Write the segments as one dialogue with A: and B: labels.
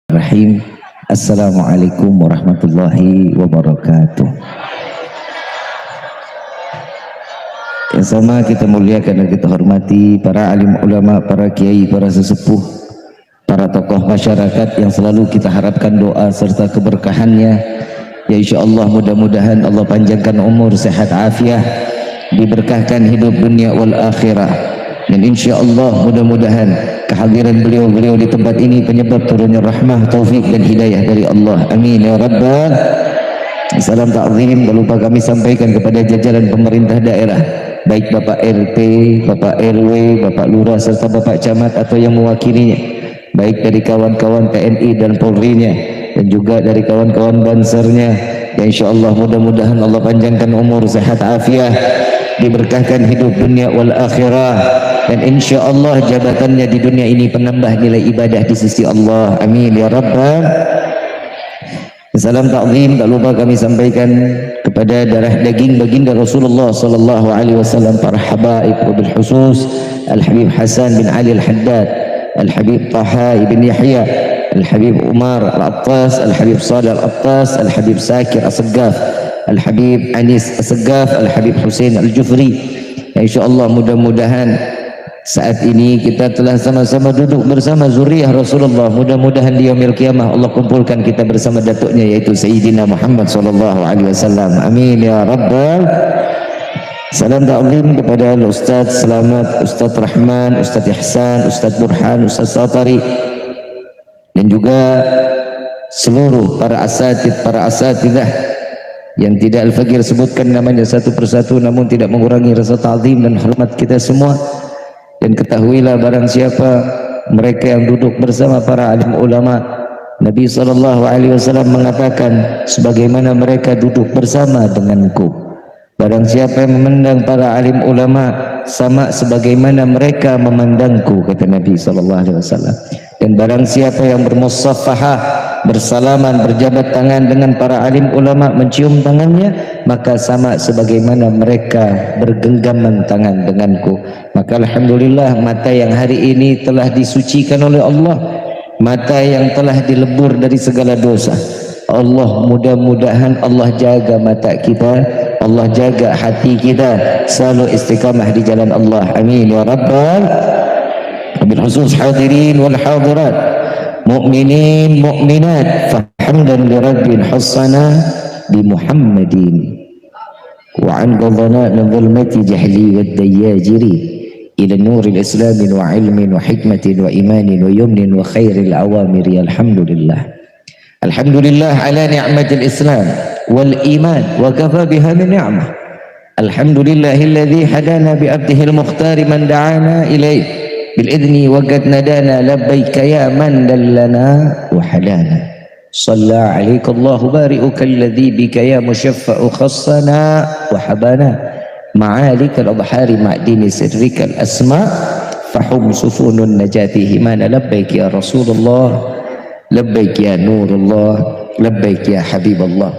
A: Rahim. Assalamualaikum warahmatullahi wabarakatuh. Yang sama kita muliakan dan kita hormati para alim ulama, para kiai, para sesepuh, para tokoh masyarakat yang selalu kita harapkan doa serta keberkahannya. Ya insyaallah mudah-mudahan Allah panjangkan umur, sehat afiah, diberkahkan hidup dunia wal akhirah. Dan insyaallah mudah-mudahan kehadiran beliau di tempat ini penyebab turunnya rahmah, taufik dan hidayah dari Allah. Amin ya rabbal. Salam ta'zim tak lupa kami sampaikan kepada jajaran pemerintah daerah, baik Bapak RT, Bapak RW, Bapak Lurah serta Bapak Camat atau yang mewakilinya, baik dari kawan-kawan TNI dan Polri-nya dan juga dari kawan-kawan Bansernya. Ya insyaallah mudah-mudahan Allah panjangkan umur, sehat afiah, diberkahkan hidup dunia wal akhirah, dan insyaallah jabatannya di dunia ini penambah nilai ibadah di sisi Allah. Amin ya rabbal. Salam ta'zim tak lupa kami sampaikan kepada darah daging baginda Rasulullah sallallahu alaihi wasallam, para habaib, wabil khusus Al-Habib Hasan bin Ali Al-Haddad, Al-Habib Taha ibn Yahya, Al-Habib Umar Al-Attas, Al-Habib Salih Al-Attas, Al-Habib Sakir As-Saggaf, Al-Habib Anis As-Saggaf, Al-Habib Hussein Al-Jufri. Ya insyaallah mudah-mudahan saat ini kita telah sama-sama duduk bersama zuriyah Rasulullah. Mudah-mudahan di yaumil qiyamah Allah kumpulkan kita bersama datuknya, yaitu Sayyidina Muhammad sallallahu alaihi wasallam. Amin ya rabbal. Salam ta'zim kepada Ustaz Selamat, Ustaz Rahman, Ustaz Ihsan, Ustaz Burhan, Ustaz Satari, dan juga seluruh para asatidzah yang tidak Al-Fakir sebutkan namanya satu persatu, namun tidak mengurangi rasa ta'zim dan hormat kita semua. Dan ketahuilah barang siapa mereka yang duduk bersama para alim ulama, Nabi SAW mengatakan sebagaimana mereka duduk bersama denganku. Barang siapa yang memandang para alim ulama sama sebagaimana mereka memandangku, kata Nabi SAW. Dan barang siapa yang bermusaffahah, bersalaman, berjabat tangan dengan para alim ulama, mencium tangannya, maka sama sebagaimana mereka bergenggaman tangan denganku. Maka alhamdulillah mata yang hari ini telah disucikan oleh Allah, mata yang telah dilebur dari segala dosa. Allah mudah-mudahan Allah jaga mata kita, Allah jaga hati kita selalu istiqamah di jalan Allah. Amin ya rabbal. Bil khusus hadirin wal hadirat, mu'minin mu'minat, fahamdan li rabbil hassana bi Muhammadin wa an qadhana min dhulmati jahli wad dayajiri ila nuril islamin wa ilmin wa hikmatin wa imanin wa yumnin wa khairil awamiri. Alhamdulillah, alhamdulillah ala ni'matil islam wal iman wa kafa biha min ni'mah. Alhamdulillahilladzi hadana bi abdihil mukhtari man da'ana ilaih بالإذن وقد ندانا لبيك يا من دلنا وحلانا. صلى عليك الله بارئك الذي بك يا مشفع خصنا وحبانا. معالك الأضحار مع دين سرك الأسماء فحم سفون النجاة همانا. لبيك يا رسول الله، لبيك يا نور الله، لبيك يا حبيب الله.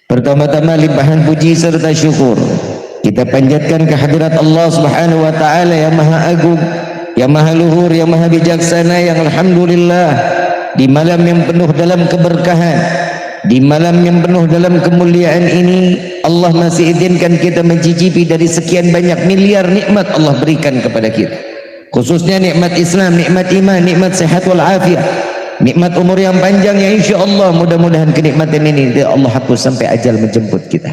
A: Pertama-tama limpahan puji serta syukur kita panjatkan kehadirat Allah Subhanahu wa taala yang Maha Agung, yang Maha Luhur, yang Maha Bijaksana, yang alhamdulillah di malam yang penuh dalam keberkahan, di malam yang penuh dalam kemuliaan ini Allah masih izinkan kita mencicipi dari sekian banyak miliar nikmat Allah berikan kepada kita. Khususnya nikmat Islam, nikmat iman, nikmat sehat wal afiah, nikmat umur yang panjang yang insyaallah mudah-mudahan kenikmatan ini Allah hapus sampai ajal menjemput kita.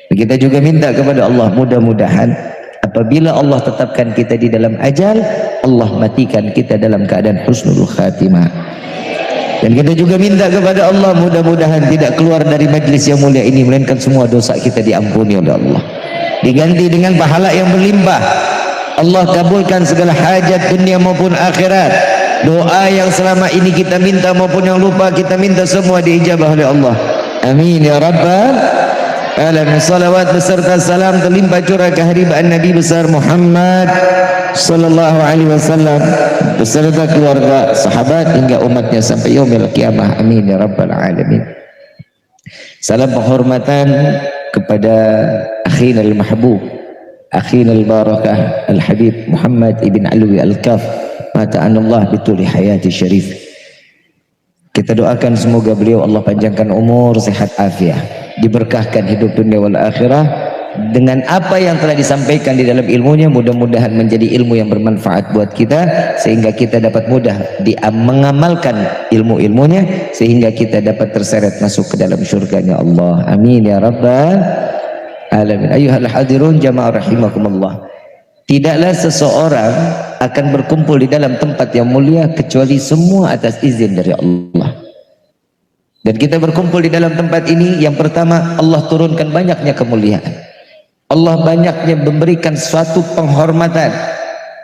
A: Kita juga minta kepada Allah mudah-mudahan apabila Allah tetapkan kita di dalam ajal, Allah matikan kita dalam keadaan husnul khatimah. Dan kita juga minta kepada Allah mudah-mudahan tidak keluar dari majlis yang mulia ini melainkan semua dosa kita diampuni oleh Allah, diganti dengan pahala yang berlimpah. Allah kabulkan segala hajat dunia maupun akhirat. Doa yang selama ini kita minta maupun yang lupa kita minta semua diijabah oleh Allah. Amin ya rabbal alamin. Salawat beserta salam terlimpah curah kehadiran Nabi besar Muhammad sallallahu alaihi wasallam beserta keluarga, sahabat hingga umatnya sampai yaumil qiyamah. Amin ya rabbal alamin. Salam penghormatan kepada akhina al-mahbub, akhina al-barakah Al-Habib Muhammad ibn Alwi Al-Kaf, mata'anallah bituli hayati syarif. Kita doakan semoga beliau Allah panjangkan umur, sehat afiat, diberkahkan hidup dunia wal akhirah. Dengan apa yang telah disampaikan di dalam ilmunya, mudah-mudahan menjadi ilmu yang bermanfaat buat kita, sehingga kita dapat mudah mengamalkan ilmu-ilmunya, sehingga kita dapat terseret masuk ke dalam surganya Allah. Amin ya rabbal alamin. Ayyuhal hadirun jamaah rahimakumullah. Tidaklah seseorang akan berkumpul di dalam tempat yang mulia kecuali semua atas izin dari Allah. Dan kita berkumpul di dalam tempat ini, yang pertama Allah turunkan banyaknya kemuliaan. Allah banyaknya memberikan suatu penghormatan.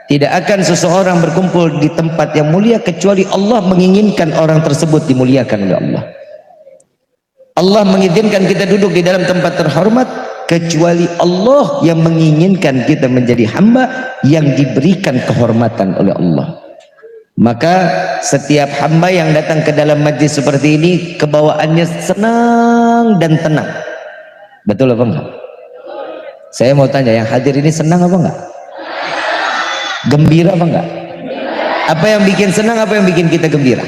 A: Tidak akan seseorang berkumpul di tempat yang mulia kecuali Allah menginginkan orang tersebut dimuliakan oleh Allah. Allah mengizinkan kita duduk di dalam tempat terhormat kecuali Allah yang menginginkan kita menjadi hamba yang diberikan kehormatan oleh Allah. Maka setiap hamba yang datang ke dalam majlis seperti ini, kebawaannya senang dan tenang. Betul apa enggak? Saya mau tanya, yang hadir ini senang apa enggak? Gembira apa enggak? Apa yang bikin senang, apa yang bikin kita gembira?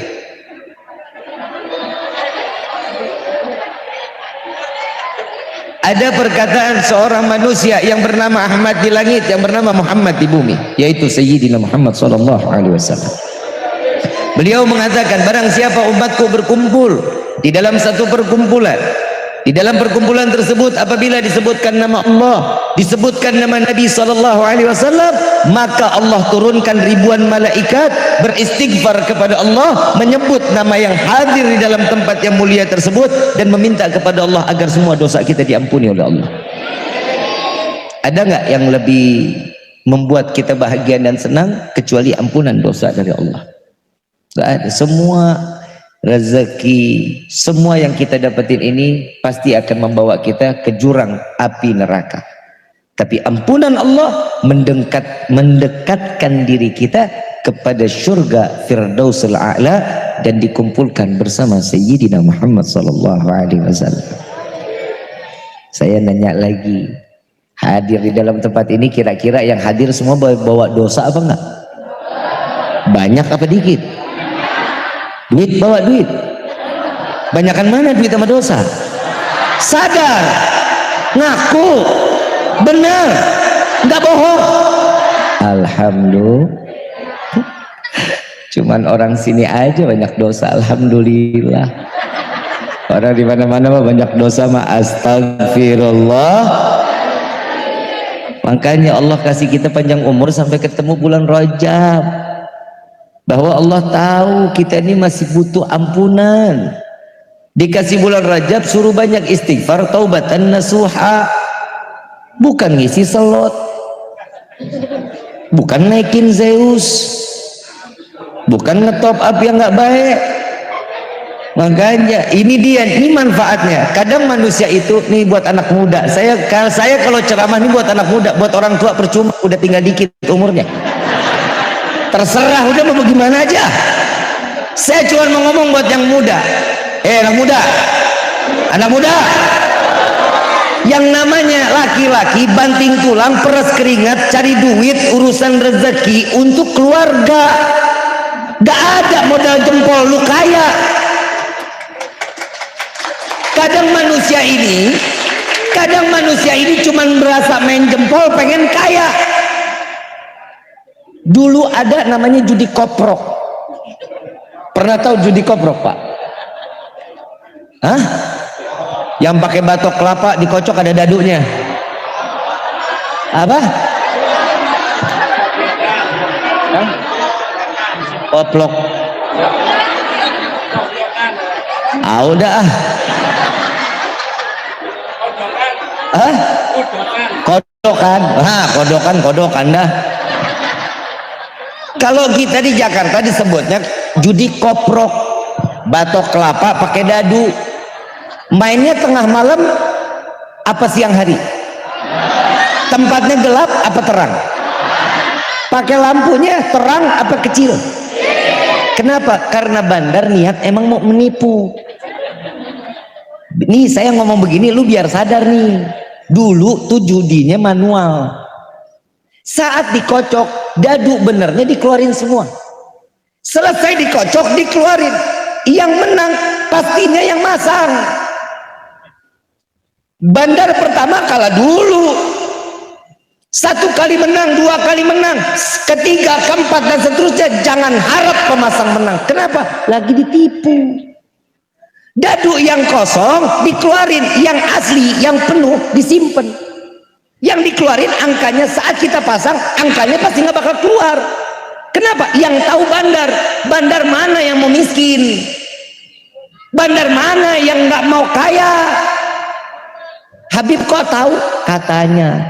A: Ada perkataan seorang manusia yang bernama Ahmad di langit, yang bernama Muhammad di bumi, yaitu Sayyidina Muhammad SAW. Beliau mengatakan, barang siapa umatku berkumpul di dalam satu perkumpulan, di dalam perkumpulan tersebut apabila disebutkan nama Allah, disebutkan nama Nabi SAW, maka Allah turunkan ribuan malaikat beristighfar kepada Allah, menyebut nama yang hadir di dalam tempat yang mulia tersebut dan meminta kepada Allah agar semua dosa kita diampuni oleh Allah. Ada nggak yang lebih membuat kita bahagia dan senang kecuali ampunan dosa dari Allah? Nggak ada. Semua rezeki, semua yang kita dapetin ini pasti akan membawa kita ke jurang api neraka. Tapi ampunan Allah mendekatkan diri kita kepada surga Firdausul A'la dan dikumpulkan bersama Sayyidina Muhammad SAW. Saya nanya lagi, hadir di dalam tempat ini, kira-kira yang hadir semua bawa dosa apa enggak? Banyak apa dikit? Duit, bawa duit. Banyakan mana duit sama dosa? Sadar, ngaku, benar, nggak bohong. Alhamdulillah. Cuman orang sini aja banyak dosa, alhamdulillah. Orang di mana-mana mah banyak dosa mah astagfirullah. Makanya Allah kasih kita panjang umur sampai ketemu bulan Rajab. Bahwa Allah tahu kita ini masih butuh ampunan. Dikasih bulan Rajab suruh banyak istighfar, taubatan nasuha. Bukan ngisi selot, bukan naikin Zeus, bukan ngetop up yang nggak baik. Makanya ini dia, ini manfaatnya. Kadang manusia itu nih buat anak muda. Saya kalau ceramah ini buat anak muda, buat orang tua percuma, udah tinggal dikit umurnya. Terserah, udah mau bagaimana aja. Saya cuma mau ngomong buat yang muda. Anak muda, yang namanya laki-laki banting tulang, peras keringat, cari duit, urusan rezeki untuk keluarga. Gak ada modal jempol lu kaya. Kadang manusia ini cuman berasa main jempol pengen kaya. Dulu ada namanya judi koprok. Pernah tahu judi koprok, Pak? Hah? Yang pakai batok kelapa dikocok ada dadunya. Apa? Hah? Koplok. Udah ah. Hah? Kodokan. Kodokan dah. Kalau kita di Jakarta disebutnya judi koprok, batok kelapa pakai dadu. Mainnya tengah malam apa siang hari? Tempatnya gelap apa terang? Pakai lampunya terang apa kecil? Kenapa? Karena bandar niat emang mau menipu. Nih saya ngomong begini lu biar sadar nih. Dulu tuh judinya manual. Saat dikocok, dadu benernya dikeluarin semua. Selesai dikocok, dikeluarin. yang menang pastinya yang masang. Bandar pertama kalah dulu, 1 kali menang, 2 kali menang, ketiga, keempat dan seterusnya. Jangan harap pemasang menang. Kenapa? Lagi ditipu. Dadu yang kosong dikeluarin, yang asli, yang penuh disimpan. Yang dikeluarin angkanya saat kita pasang, angkanya pasti nggak bakal keluar. Kenapa? Yang tahu bandar, bandar mana yang mau miskin, bandar mana yang nggak mau kaya. Habib kok tahu? Katanya.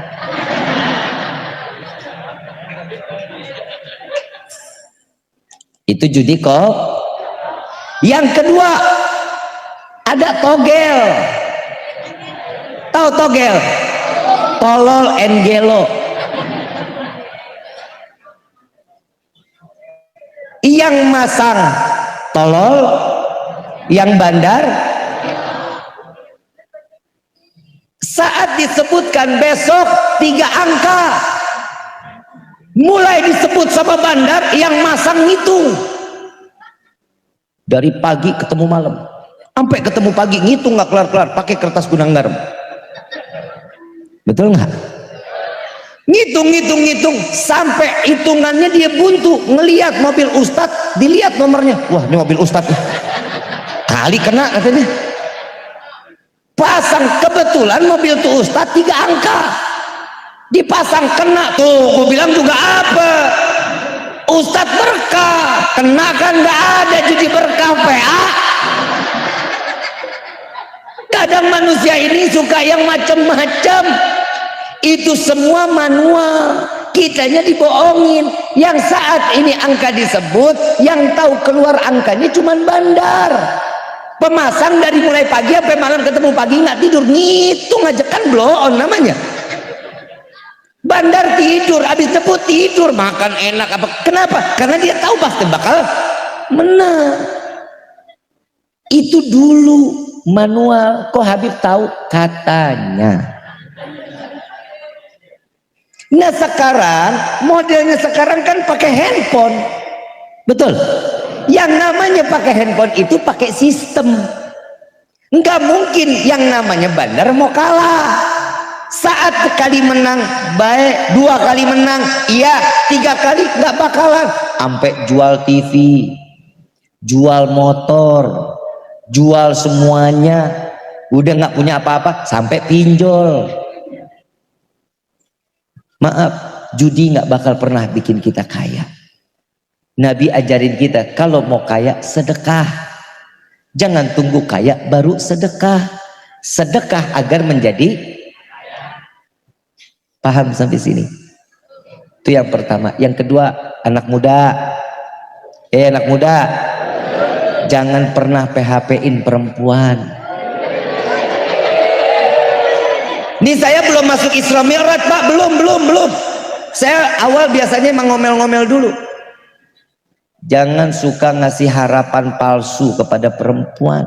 A: Itu judi kok. Yang kedua, ada togel. Tahu togel? Tolol and gelo. Yang masang tolol, yang bandar. Saat disebutkan besok 3 angka, mulai disebut sama bandar, yang masang ngitung. Dari pagi ketemu malam, sampai ketemu pagi ngitung nggak kelar-kelar, pakai kertas gunang garam. Betul nggak? Ngitung sampai hitungannya dia buntu. Ngelihat mobil ustadz, dilihat nomornya, wah ini mobil ustadz kali kena katanya. Pasang, kebetulan mobil tuh ustadz 3 angka dipasang, kena. Tuh gue bilang juga apa, ustadz berkah, kena kan? Nggak ada judi berkah PA. Kadang manusia ini suka yang macam-macam. Itu semua manual, kitanya dibohongin. Yang saat ini angka disebut, yang tahu keluar angkanya cuman bandar. Pemasang dari mulai pagi sampai malam, ketemu pagi nggak tidur, ngitung aja, kan blow on namanya. Bandar tidur, habis nyebut tidur, makan enak apa? Kenapa? Karena dia tahu pasti bakal menang. Itu dulu manual. Kok Habib tahu? Katanya. Nah sekarang, modelnya sekarang kan pakai handphone. Betul? Yang namanya pakai handphone itu pakai sistem. Nggak mungkin yang namanya bandar mau kalah. Saat sekali menang baik, 2 kali menang iya, 3 kali nggak bakalan. Sampai jual TV, jual motor, jual semuanya, udah nggak punya apa-apa, sampai pinjol. Maaf, judi nggak bakal pernah bikin kita kaya. Nabi ajarin kita, kalau mau kaya sedekah. Jangan tunggu kaya baru sedekah. Sedekah agar menjadi. Paham sampai sini? Itu yang pertama. Yang kedua, anak muda. Anak muda, jangan pernah PHP-in perempuan. Ini saya belum masuk Isra Mi'raj, Pak. Belum. Saya awal biasanya emang ngomel-ngomel dulu. Jangan suka ngasih harapan palsu kepada perempuan.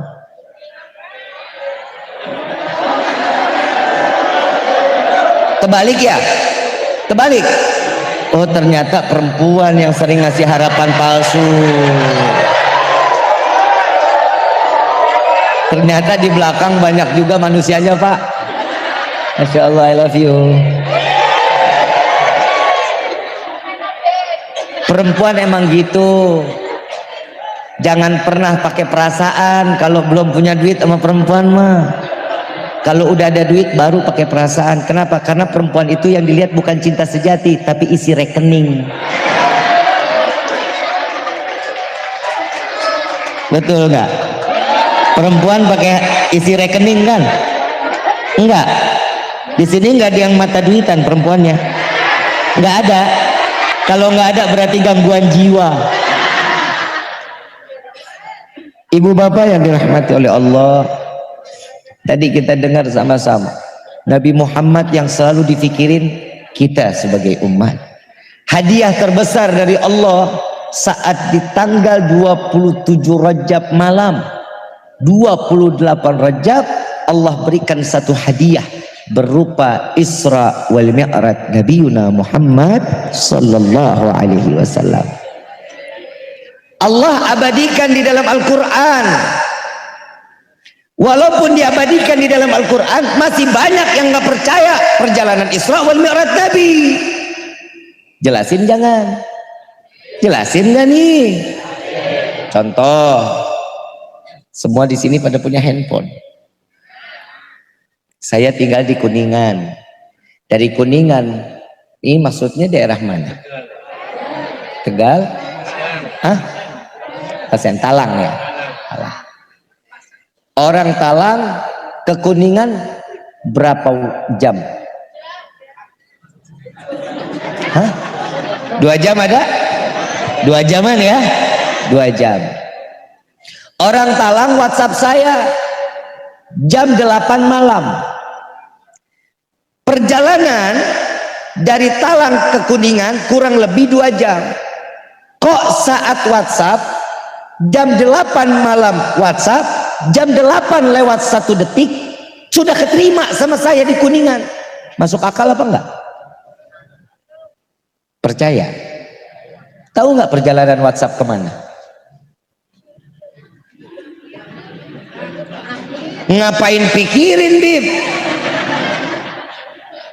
A: Terbalik ya? Terbalik. Oh ternyata perempuan yang sering ngasih harapan palsu. Ternyata di belakang banyak juga manusianya, Pak. Masya Allah, I love you. Perempuan emang gitu. Jangan pernah pakai perasaan kalau belum punya duit sama perempuan mah. Kalau udah ada duit baru pakai perasaan. Kenapa? Karena perempuan itu yang dilihat bukan cinta sejati, tapi isi rekening. Betul nggak? Perempuan pakai isi rekening kan? Enggak. Di sini nggak ada yang mata duitan perempuannya. Nggak ada. Kalau nggak ada berarti gangguan jiwa. Ibu bapak yang dirahmati oleh Allah, tadi kita dengar sama-sama Nabi Muhammad yang selalu difikirin kita sebagai umat. Hadiah terbesar dari Allah saat di tanggal 27 Rajab malam, 28 Rajab, Allah berikan satu hadiah berupa Isra wal Mi'raj Nabiuna Muhammad sallallahu alaihi wasallam. Allah abadikan di dalam Al-Quran. Walaupun diabadikan di dalam Al-Quran, masih banyak yang nggak percaya perjalanan Isra wal Mi'raj Nabi. Jelasin jangan? Jelasin nggak nih? Contoh, semua di sini pada punya handphone. Saya tinggal di Kuningan. Dari Kuningan, ini maksudnya daerah mana? Tegal? Hah? Pasien Talang ya? Talang. Orang Talang ke Kuningan berapa jam? Hah? 2 jam ada? 2 jaman ya? 2 jam. Orang Talang WhatsApp saya jam 8 malam. Perjalanan dari Talang ke Kuningan kurang lebih 2 jam. Kok saat WhatsApp jam 8 malam WhatsApp, jam 8 lewat 1 detik sudah keterima sama saya di Kuningan? Masuk akal apa enggak? Percaya? Tahu nggak perjalanan WhatsApp kemana? Ngapain pikirin, Bib?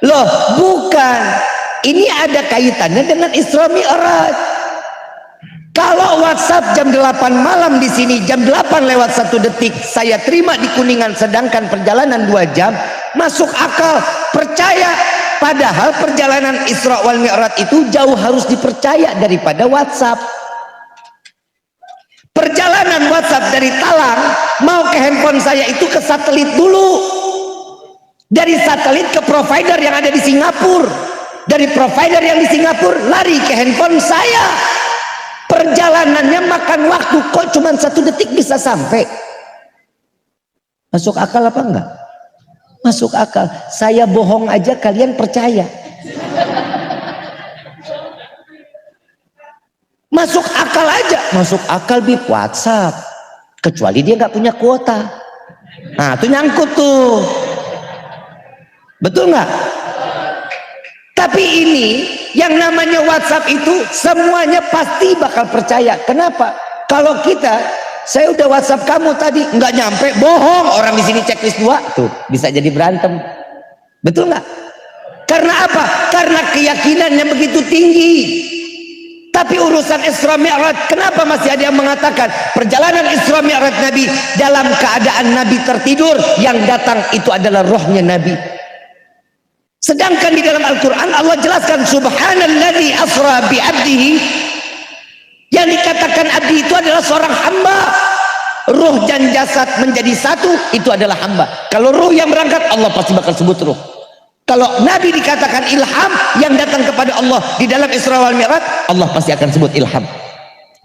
A: Loh, bukan. Ini ada kaitannya dengan Isra Mi'raj. Kalau WhatsApp jam 8 malam di sini, jam 8 lewat 1 detik saya terima di Kuningan, sedangkan perjalanan 2 jam, masuk akal, percaya. Padahal perjalanan Isra wal Mi'raj itu jauh harus dipercaya daripada WhatsApp. Perjalanan WhatsApp dari Talang mau ke handphone saya itu ke satelit dulu. Dari satelit ke provider yang ada di Singapura. Dari provider yang di Singapura lari ke handphone saya. Perjalanannya makan waktu, kok cuma 1 detik bisa sampai? Masuk akal apa enggak? Masuk akal. Saya bohong aja kalian percaya. Masuk akal aja. Masuk akal, Bib, WhatsApp. Kecuali dia nggak punya kuota. Nah, itu nyangkut tuh. Betul nggak? Tapi ini yang namanya WhatsApp itu semuanya pasti bakal percaya. Kenapa? Kalau kita, saya udah WhatsApp kamu tadi nggak nyampe, bohong. Orang di sini checklist 2 tuh bisa jadi berantem. Betul nggak? Karena apa? Karena keyakinannya begitu tinggi. Tapi urusan Isra Mi'raj, kenapa masih ada yang mengatakan perjalanan Isra Mi'raj Nabi dalam keadaan Nabi tertidur, yang datang itu adalah rohnya Nabi? Sedangkan di dalam Al-Quran Allah jelaskan subhanalladzi asra bi'abdihi, yang dikatakan abdi itu adalah seorang hamba. Ruh dan jasad menjadi satu, itu adalah hamba. Kalau ruh yang berangkat, Allah pasti bakal sebut ruh. Kalau Nabi dikatakan ilham yang datang kepada Allah di dalam Isra wal Mi'raj, Allah pasti akan sebut ilham.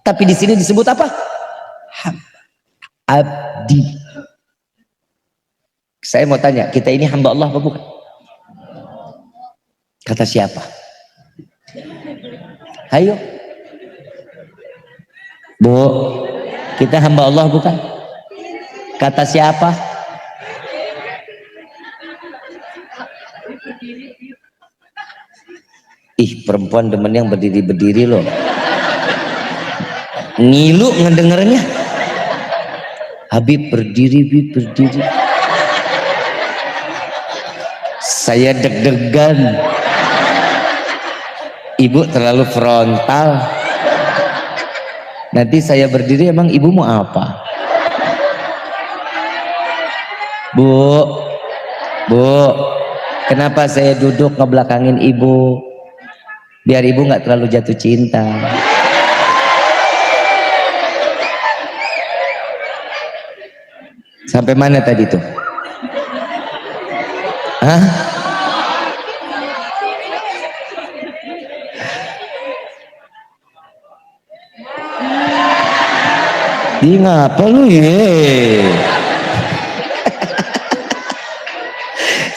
A: Tapi di sini disebut apa? Hamba. Abdi. Saya mau tanya, kita ini hamba Allah apa bukan? Kata siapa? Ayo. Bu, kita hamba Allah bukan? Kata siapa? Ih, perempuan demen yang berdiri-berdiri loh. Ngilu ngedengernya. Habib berdiri, Bib berdiri. Saya deg-degan. Ibu terlalu frontal. Nanti saya berdiri, emang ibu mau apa? Bu, kenapa saya duduk ngebelakangin ibu? Biar ibu nggak terlalu jatuh cinta. Sampai mana tadi tuh? Hah? Di ngapa lu ye?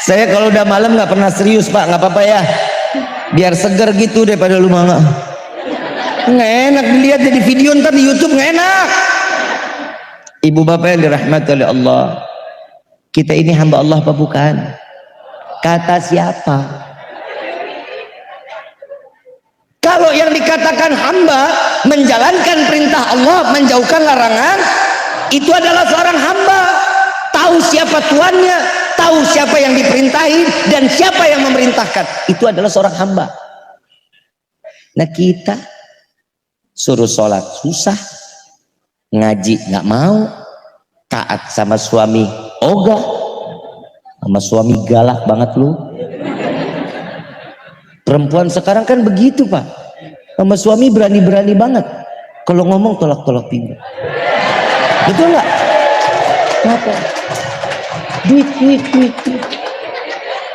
A: Saya kalau udah malam nggak pernah serius, Pak, nggak apa-apa ya. Biar seger gitu daripada lu malah. Nggak enak dilihat jadi video ntar di YouTube, nggak enak. Ibu bapak yang dirahmati oleh Allah, kita ini hamba Allah apa bukan? Kata siapa? Kalau yang dikatakan hamba menjalankan perintah Allah, menjauhkan larangan, itu adalah seorang hamba. Tahu siapa tuannya, tahu siapa yang diperintahin dan siapa yang memerintahkan. Itu adalah seorang hamba. Nah kita suruh sholat susah, ngaji nggak mau, taat sama suami ogah, sama suami galak banget lu. Perempuan sekarang kan begitu pak, sama suami berani-berani banget, kalau ngomong tolak-tolak pinggir. Betul nggak? Kenapa? Duit.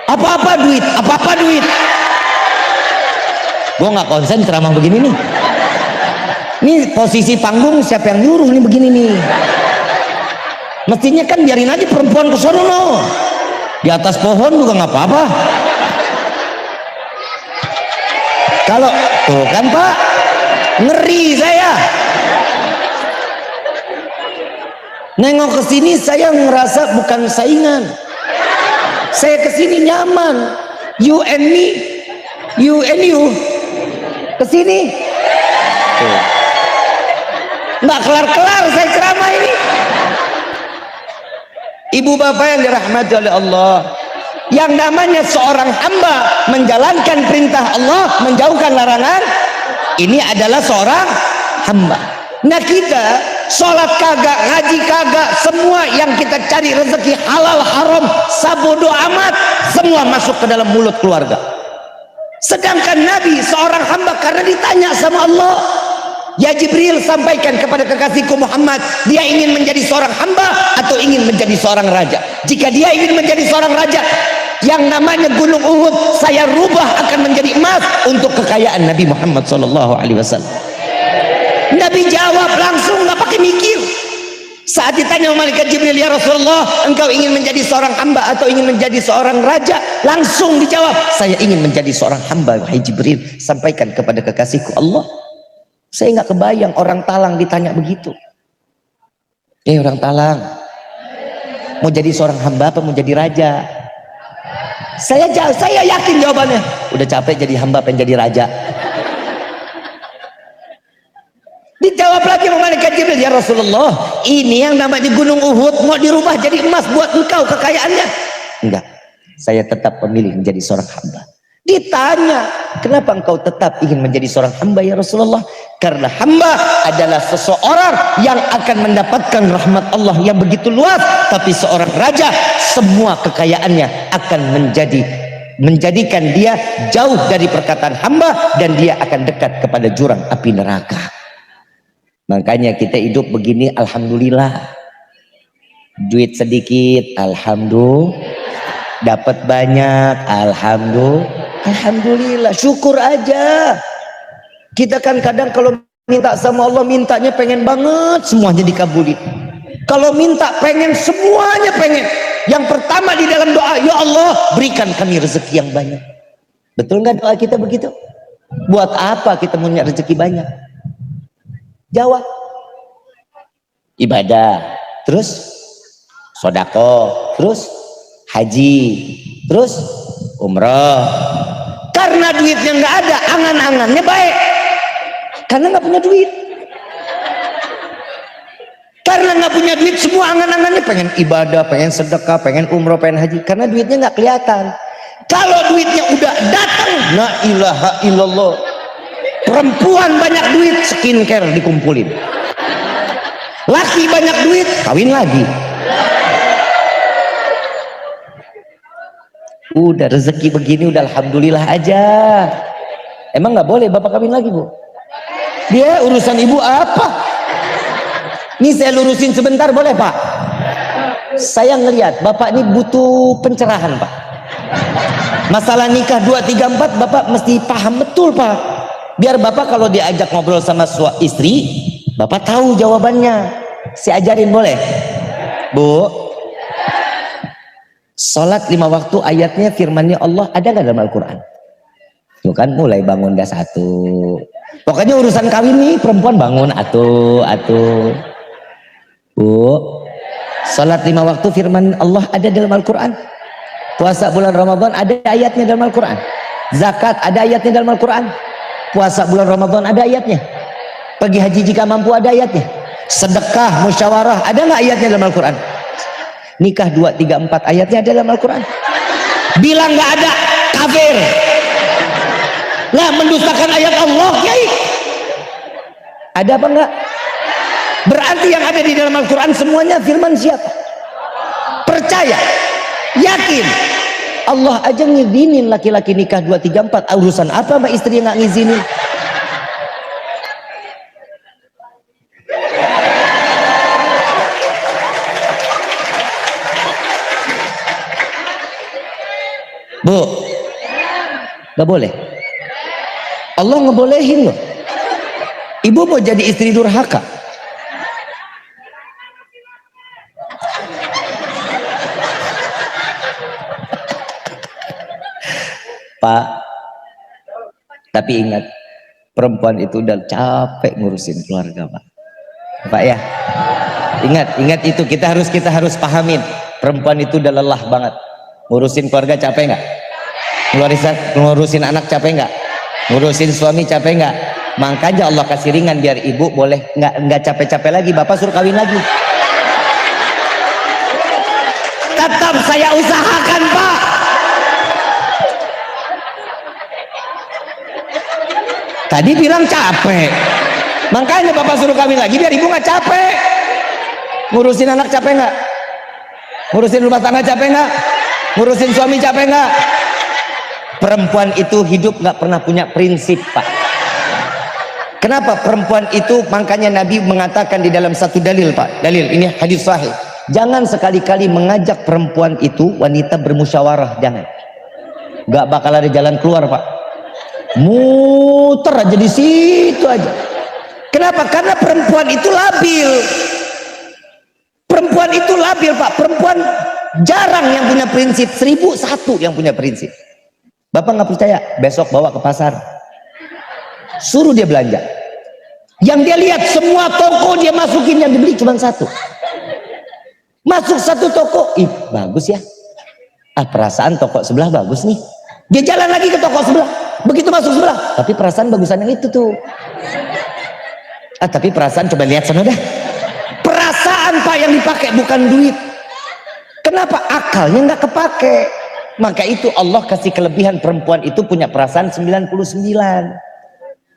A: Apa-apa duit. Gue nggak konsen ceramah begini nih. Ini posisi panggung siapa yang nyuruh nih begini nih? Mestinya kan biarin aja perempuan ke sono no. Di atas pohon juga nggak apa-apa. Kalau tuh kan pak, ngeri saya. Nengok ke sini saya ngerasa bukan saingan. Saya ke sini nyaman. You and me, you and you. Ke sini. Nggak kelar-kelar saya ceramah ini. Ibu bapak yang dirahmati oleh Allah, yang namanya seorang hamba menjalankan perintah Allah, menjauhkan larangan, ini adalah seorang hamba. Nah kita sholat kagak, ngaji kagak, semua yang kita cari rezeki halal haram sabodo amat, semua masuk ke dalam mulut keluarga. Sedangkan Nabi seorang hamba karena ditanya sama Allah, ya Jibril sampaikan kepada kekasihku Muhammad, dia ingin menjadi seorang hamba atau ingin menjadi seorang raja. Jika dia ingin menjadi seorang raja, yang namanya gunung Uhud saya rubah akan menjadi emas untuk kekayaan Nabi Muhammad SAW. Nabi jawab langsung, nggak pakai mikir. Saat ditanya malaikat Jibril, ya Rasulullah, engkau ingin menjadi seorang hamba atau ingin menjadi seorang raja? Langsung dijawab, saya ingin menjadi seorang hamba. Wahai Jibril, sampaikan kepada kekasihku Allah. Saya nggak kebayang orang Talang ditanya begitu. Orang Talang, mau jadi seorang hamba apa mau jadi raja? Saya yakin jawabannya. Udah capek jadi hamba, pengen jadi raja. Dijawab lagi oleh malaikat Jibril, ya Rasulullah, ini yang namanya gunung Uhud mau dirubah jadi emas buat engkau kekayaannya. Enggak, saya tetap memilih menjadi seorang hamba. Ditanya, kenapa engkau tetap ingin menjadi seorang hamba ya Rasulullah? Karena hamba adalah seseorang yang akan mendapatkan rahmat Allah yang begitu luas. Tapi seorang raja, semua kekayaannya akan menjadikan dia jauh dari perkataan hamba, dan dia akan dekat kepada jurang api neraka. Makanya kita hidup begini, alhamdulillah. Duit sedikit, alhamdulillah. Dapat banyak, alhamdulillah. Syukur aja. Kita kan kadang kalau minta sama Allah, mintanya pengen banget semuanya dikabulin. Kalau minta pengen semuanya pengen. Yang pertama di dalam doa, ya Allah berikan kami rezeki yang banyak. Betul nggak doa kita begitu? Buat apa kita punya rezeki banyak? Jawab, ibadah, terus sodako, terus haji, terus umrah. Karena duitnya nggak ada, angan-angannya baik. Karena nggak punya duit. Karena nggak punya duit, semua angan-angannya pengen ibadah, pengen sedekah, pengen umrah, pengen haji. Karena duitnya nggak kelihatan. Kalau duitnya udah datang, la ilaha illallah. Perempuan banyak duit, skincare dikumpulin. Laki banyak duit, kawin lagi. Udah rezeki begini, udah alhamdulillah aja. Emang nggak boleh bapak kawin lagi bu? Dia urusan ibu apa? Ini saya lurusin sebentar boleh pak? Saya ngelihat bapak ini butuh pencerahan pak. Masalah nikah 2, 3, 4 bapak mesti paham betul pak. Biar bapak kalau diajak ngobrol sama istri, bapak tahu jawabannya. Saya ajarin boleh? Bu, sholat 5 waktu ayatnya firmannya Allah ada nggak dalam Al-Quran? Tuh kan mulai bangun dah satu. Pokoknya urusan kawin nih perempuan bangun atuh. Bu, sholat 5 waktu firman Allah ada dalam Al-Quran. Puasa bulan Ramadan ada ayatnya dalam Al-Quran. Zakat ada ayatnya dalam Al-Quran. Puasa bulan Ramadan ada ayatnya. Pergi haji jika mampu ada ayatnya. Sedekah, musyawarah, ada nggak ayatnya dalam Al-Quran? Nikah 2, 3, 4 ayatnya ada dalam Al-Quran. Bilang nggak ada, kafir. Lah mendustakan ayat Allah, Kiai. Ada apa enggak? Berarti yang ada di dalam Al-Quran semuanya firman siapa? Percaya, yakin. Allah aja ngizinin laki-laki nikah 2, 3, 4. Urusan apa sama istri yang nggak ngizinin? Bu, nggak boleh. Allah ngebolehin loh. Ibu mau jadi istri durhaka? Pak, tapi ingat, perempuan itu udah capek ngurusin keluarga, Pak. Pak ya, ingat itu kita harus pahamin. Perempuan itu udah lelah banget. Ngurusin keluarga capek nggak? Ngurusin anak capek nggak? Ngurusin suami capek nggak? Makanya Allah kasih ringan biar ibu boleh nggak capek-capek lagi. Bapak suruh kawin lagi. Tetap saya usahakan, Pak. Tadi bilang capek, makanya bapak suruh kawin lagi biar ibu nggak capek. Ngurusin anak capek nggak? Ngurusin rumah tangga capek nggak? Ngurusin suami capek nggak? Perempuan itu hidup nggak pernah punya prinsip, Pak. Kenapa? Perempuan itu, makanya Nabi mengatakan di dalam satu dalil, Pak. Dalil ini hadis sahih. Jangan sekali-kali mengajak perempuan itu wanita bermusyawarah, jangan. Nggak bakal ada jalan keluar, Pak. Muter aja di situ aja. Kenapa? Karena perempuan itu labil. Perempuan itu labil, Pak. Perempuan jarang yang punya prinsip. 1001 yang punya prinsip. Bapak nggak percaya? Besok bawa ke pasar, suruh dia belanja. Yang dia lihat semua toko dia masukin, yang dibeli cuma satu. Masuk satu toko, ih bagus ya. Perasaan toko sebelah bagus nih. Dia jalan lagi ke toko sebelah. Begitu masuk sebelah, tapi perasaan bagusan yang itu tuh. Tapi perasaan coba lihat sana dah. Perasaan, Pak, yang dipakai bukan duit. Kenapa? Akalnya nggak kepake. Maka itu Allah kasih kelebihan perempuan itu punya perasaan 99.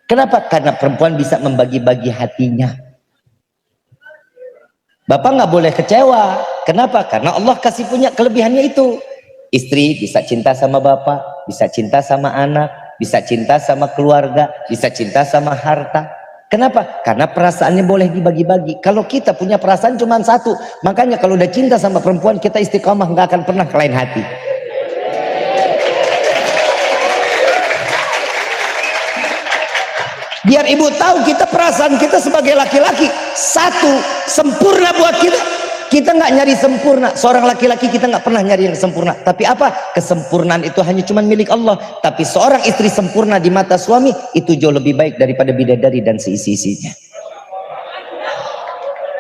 A: Kenapa? Karena perempuan bisa membagi-bagi hatinya. Bapak nggak boleh kecewa. Kenapa? Karena Allah kasih punya kelebihannya itu. Istri bisa cinta sama bapak, bisa cinta sama anak, bisa cinta sama keluarga, bisa cinta sama harta. Kenapa? Karena perasaannya boleh dibagi-bagi. Kalau kita punya perasaan cuma satu, makanya kalau udah cinta sama perempuan kita istiqomah, nggak akan pernah ke lain hati. Biar ibu tahu kita perasaan kita sebagai laki-laki satu, sempurna buat kita. Kita nggak nyari sempurna. Seorang laki-laki kita nggak pernah nyari yang sempurna. Tapi apa? Kesempurnaan itu hanya cuma milik Allah. Tapi seorang istri sempurna di mata suami itu jauh lebih baik daripada bidadari dan seisi-isinya.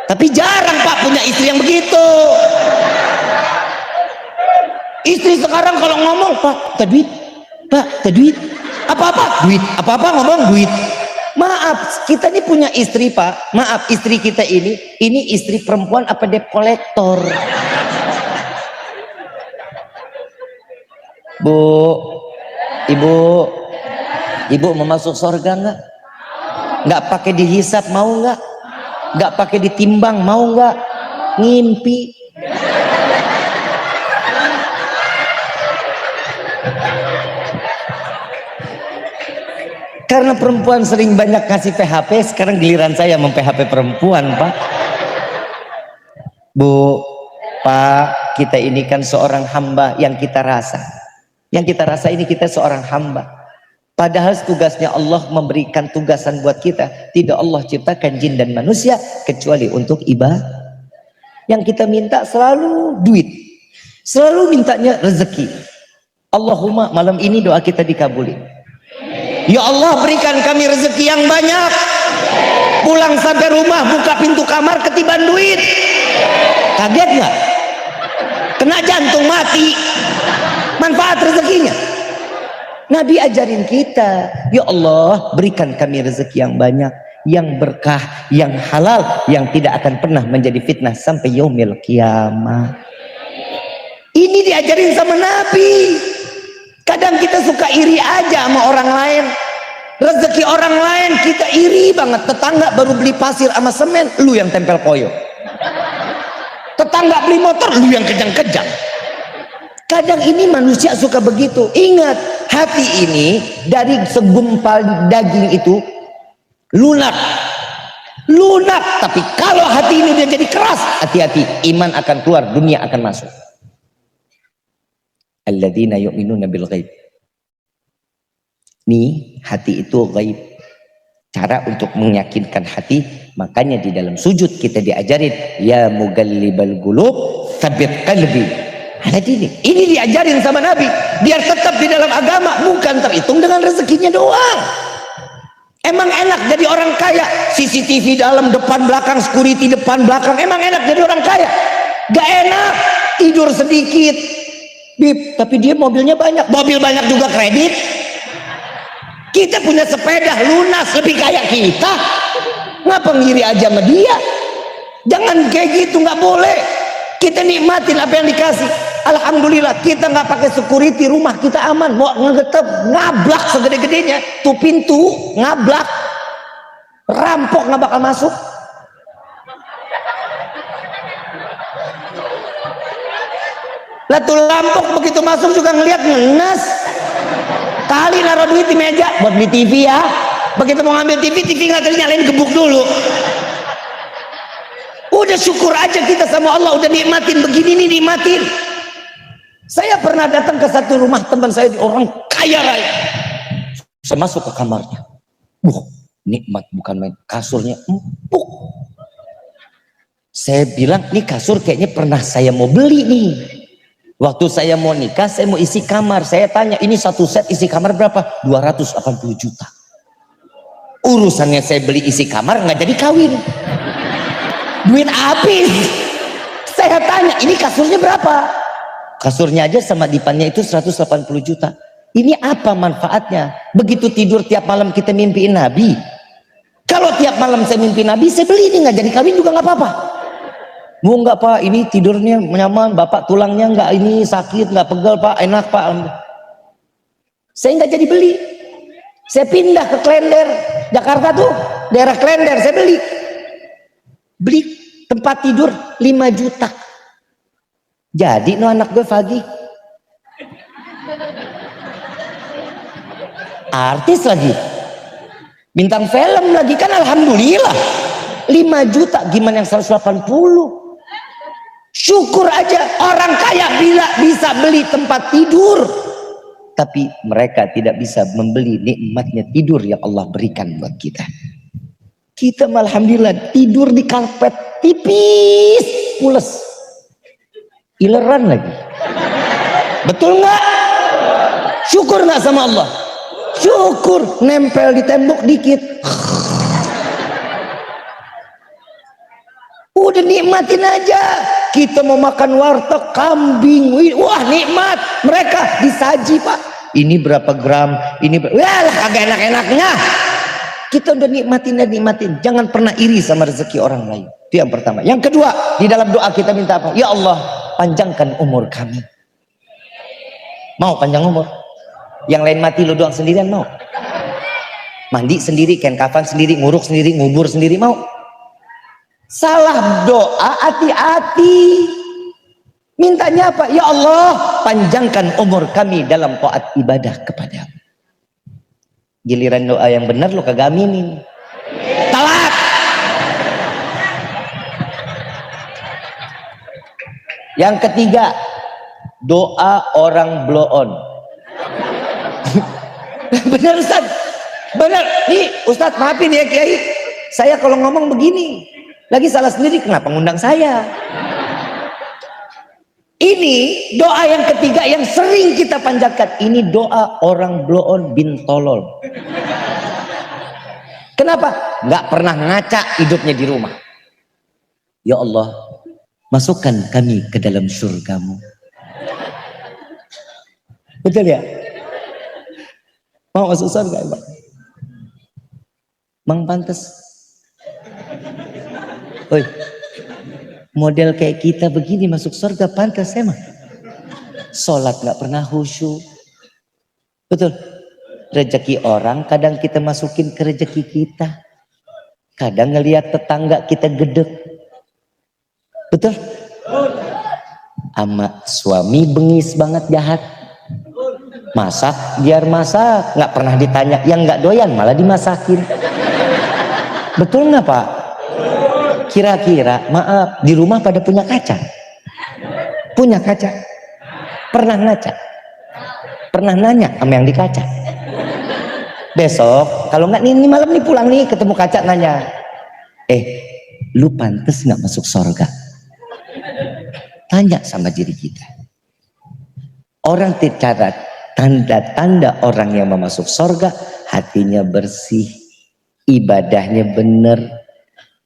A: Tapi jarang, Pak, punya istri yang begitu. Istri sekarang kalau ngomong, Pak, duit, Pak, duit, apa-apa, duit, apa-apa ngomong duit. Maaf, kita ini punya istri, Pak. Maaf, istri kita ini istri perempuan apa debt kolektor? Bu, ibu mau masuk surga nggak? Nggak pakai dihisap mau nggak? Nggak pakai ditimbang mau nggak? Ngimpi. Karena perempuan sering banyak kasih PHP, sekarang giliran saya mem-PHP perempuan, Pak. Bu, Pak, kita ini kan seorang hamba yang kita rasa. Yang kita rasa ini kita seorang hamba. Padahal tugasnya Allah memberikan tugasan buat kita. Tidak Allah ciptakan jin dan manusia kecuali untuk ibadah. Yang kita minta selalu duit. Selalu mintanya rezeki. Allahumma, malam ini doa kita dikabulin. Ya Allah, berikan kami rezeki yang banyak. Pulang sampai rumah, buka pintu kamar, ketiban duit. Kaget nggak? Kena jantung mati. Manfaat rezekinya. Nabi ajarin kita, ya Allah berikan kami rezeki yang banyak, yang berkah, yang halal, yang tidak akan pernah menjadi fitnah sampai yaumil kiamah. Ini diajarin sama Nabi. Kadang kita suka iri aja sama orang lain, rezeki orang lain kita iri banget. Tetangga baru beli pasir sama semen, lu yang tempel koyo. Tetangga beli motor, lu yang kejang-kejang. Kadang ini manusia suka begitu. Ingat, hati ini dari segumpal daging itu lunak. Lunak, tapi kalau hati ini dia jadi keras, hati-hati, iman akan keluar, dunia akan masuk. Alladzina yu'minuna bil ghaib. Nih, hati itu ghaib. Cara untuk meyakinkan hati, makanya di dalam sujud kita diajarin, ya mugallibal qulub, tsabbit qalbi. Ini diajarin sama Nabi biar tetap di dalam agama, bukan terhitung dengan rezekinya doang. Emang enak jadi orang kaya, CCTV dalam, depan belakang, security depan belakang, emang enak jadi orang kaya? Gak enak, tidur sedikit bib, tapi dia mobilnya banyak, mobil banyak juga kredit. Kita punya sepeda lunas, lebih kaya kita, ngapa ngiri aja sama dia? Jangan kayak gitu, nggak boleh. Kita nikmatin apa yang dikasih. Alhamdulillah kita nggak pakai security, rumah kita aman. Mau ngegetep, ngablak segede-gedenya tuh pintu, ngablak, rampok nggak bakal masuk. Lah tuh rampok begitu masuk juga ngeliat ngenes. Kali naruh duit di meja buat beli TV ya. Begitu mau ngambil TV nggak ternyalain, gebuk dulu. Udah syukur aja kita sama Allah, udah nikmatin begini nih, nikmatin. Saya pernah datang ke satu rumah teman saya, di orang kaya raya. Saya masuk ke kamarnya. Nikmat bukan main, kasurnya empuk. Saya bilang, nih kasur kayaknya pernah saya mau beli nih. Waktu saya mau nikah, saya mau isi kamar. Saya tanya, ini satu set isi kamar berapa? 280 juta. Urusannya saya beli isi kamar, nggak jadi kawin. Duit habis. Saya tanya, ini kasurnya berapa? Kasurnya aja sama dipannya itu 180 juta. Ini apa manfaatnya? Begitu tidur tiap malam kita mimpiin Nabi. Kalau tiap malam saya mimpi Nabi, saya beli ini, nggak jadi kawin juga nggak apa-apa. Mau nggak Pak, ini tidurnya nyaman, Bapak tulangnya nggak ini sakit, nggak pegel Pak, enak Pak. Saya nggak jadi beli. Saya pindah ke Klender, Jakarta tuh, daerah Klender, saya beli tempat tidur 5 juta. Jadi no anak gue Fagi artis lagi, bintang film lagi, kan alhamdulillah. 5 juta gimana yang 180? Syukur aja orang kaya bila bisa beli tempat tidur, tapi mereka tidak bisa membeli nikmatnya tidur yang Allah berikan buat kita. Kita alhamdulillah tidur di karpet tipis, pules, ileran lagi. Betul nggak? Syukur nggak sama Allah? Syukur. Nempel di tembok dikit, udah nikmatin aja. Kita mau makan warteg kambing, wah nikmat. Mereka disaji Pak, ini berapa gram, ini lah kagak enak-enaknya. Kita udah nikmatin. Jangan pernah iri sama rezeki orang lain. Itu yang pertama. Yang kedua, di dalam doa kita minta apa? Ya Allah, panjangkan umur kami. Mau panjang umur? Yang lain mati, lu doang sendirian mau? Mandi sendiri, kain kafan sendiri, nguruk sendiri, ngubur sendiri, mau? Salah doa, hati-hati. Mintanya apa? Ya Allah, panjangkan umur kami dalam taat ibadah kepadamu. Giliran doa yang benar lu kagak aminin, talak. Yang ketiga, doa orang blow on. Benar Ustaz, benar nih Ustaz, maafin ya Kiai, saya kalau ngomong begini lagi salah sendiri, kenapa ngundang saya? Ini doa yang ketiga yang sering kita panjatkan. Ini doa orang blow on bin tolol. Kenapa? Nggak pernah ngaca hidupnya di rumah. Ya Allah, masukkan kami ke dalam surgamu. Betul ya? Mau masuk surga, Pak? Mang pantas. Oi, model kayak kita begini masuk surga pantas emang. Sholat nggak pernah khusyuk. Betul. Rezeki orang kadang kita masukin ke rezeki kita. Kadang ngelihat tetangga kita gedek. Betul. Ama suami bengis banget jahat. Masak biar masak, nggak pernah ditanya. Yang nggak doyan malah dimasakin. Betul nggak Pak? Kira-kira, maaf, di rumah pada punya kaca? Punya kaca? Pernah ngaca? Pernah nanya sama yang di kaca? Besok, kalau nggak ini malam nih pulang nih ketemu kaca nanya, lu pantes nggak masuk surga? Tanya sama diri kita. Orang cara tanda-tanda orang yang mau masuk surga, hatinya bersih, ibadahnya benar,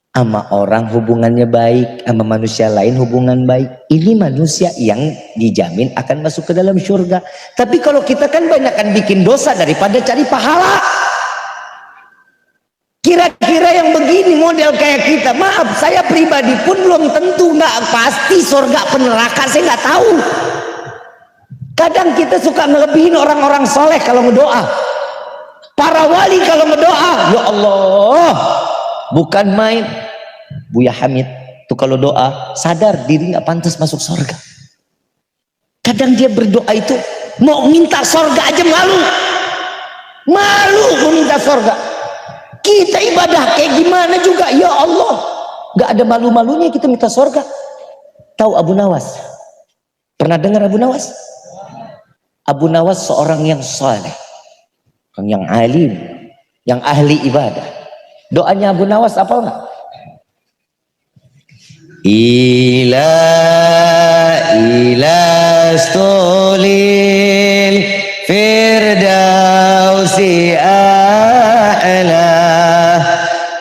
A: sama orang hubungannya baik, sama manusia lain hubungan baik. Ini manusia yang dijamin akan masuk ke dalam surga. Tapi kalau kita kan banyakkan bikin dosa daripada cari pahala. Kira-kira yang begini model kayak kita, maaf, saya pribadi pun belum tentu, nggak pasti surga peneraka, saya nggak tahu. Kadang kita suka ngelebihin orang-orang soleh kalau ngedoa. Para wali kalau ngedoa, ya Allah, bukan main. Buya Hamid tuh kalau doa sadar diri nggak pantas masuk surga. Kadang dia berdoa itu mau minta surga aja malu mau minta surga. Kita ibadah kayak gimana juga, ya Allah, nggak ada malu-malunya kita minta surga. Tahu Abu Nawas? Pernah dengar Abu Nawas? Abu Nawas seorang yang saleh, yang alim, yang ahli ibadah. Doanya Abu Nawas apa enggak? Ila stulil firdausi a'la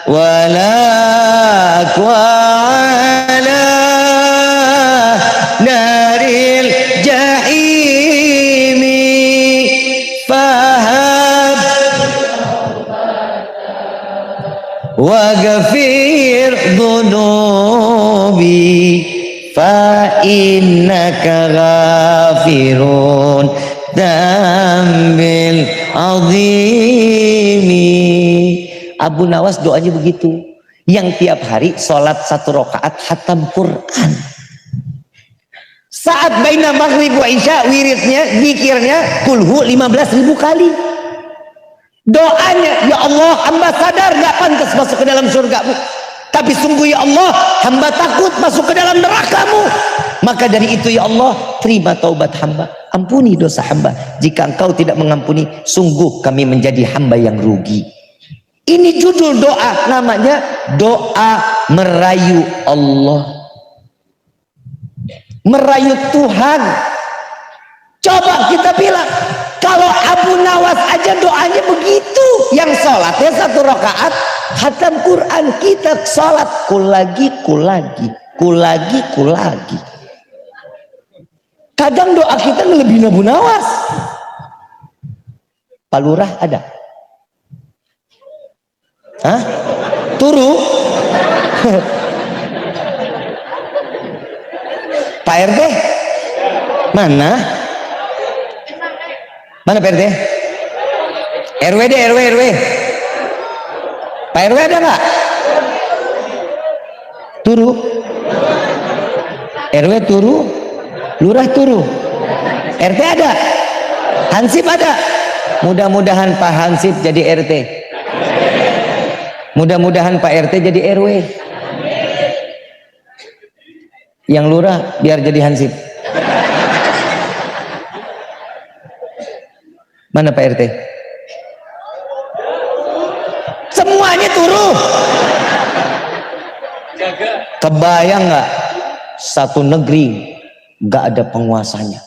A: walak wa'ala naril jahimi fahab waghfir dhunubi fa innaka ghafirun dambil azimi. Abu Nawas doanya begitu, yang tiap hari sholat 1 rakaat khatam Quran. Saat baina maghrib wa isya wiridnya, zikirnya kulhu 15.000 kali. Doanya, ya Allah, hamba sadar gak pantas masuk ke dalam surgamu, tapi sungguh ya Allah, hamba takut masuk ke dalam nerakamu. Maka dari itu ya Allah, terima taubat hamba, ampuni dosa hamba. Jika engkau tidak mengampuni, sungguh kami menjadi hamba yang rugi. Ini judul doa, namanya doa merayu Allah, merayu Tuhan. Coba kita bilang, kalau Abu Nawas aja doanya begitu, yang sholatnya 1 rakaat khatam Quran, kita sholat kulagi. Kadang doa kita ngelebihin Abu Nawas. Pak Lurah ada? Hah? Turu? Pak RT? Mana? Mana Pak RT? RW deh, RW. Pak RW ada nggak? Turu? RW turu? Lurah turu? RT ada? Hansip ada? Mudah-mudahan Pak Hansip jadi RT. Mudah-mudahan Pak RT jadi RW. Yang lurah biar jadi Hansip. Mana Pak RT? Semuanya turu. Kebayang nggak satu negeri nggak ada penguasanya?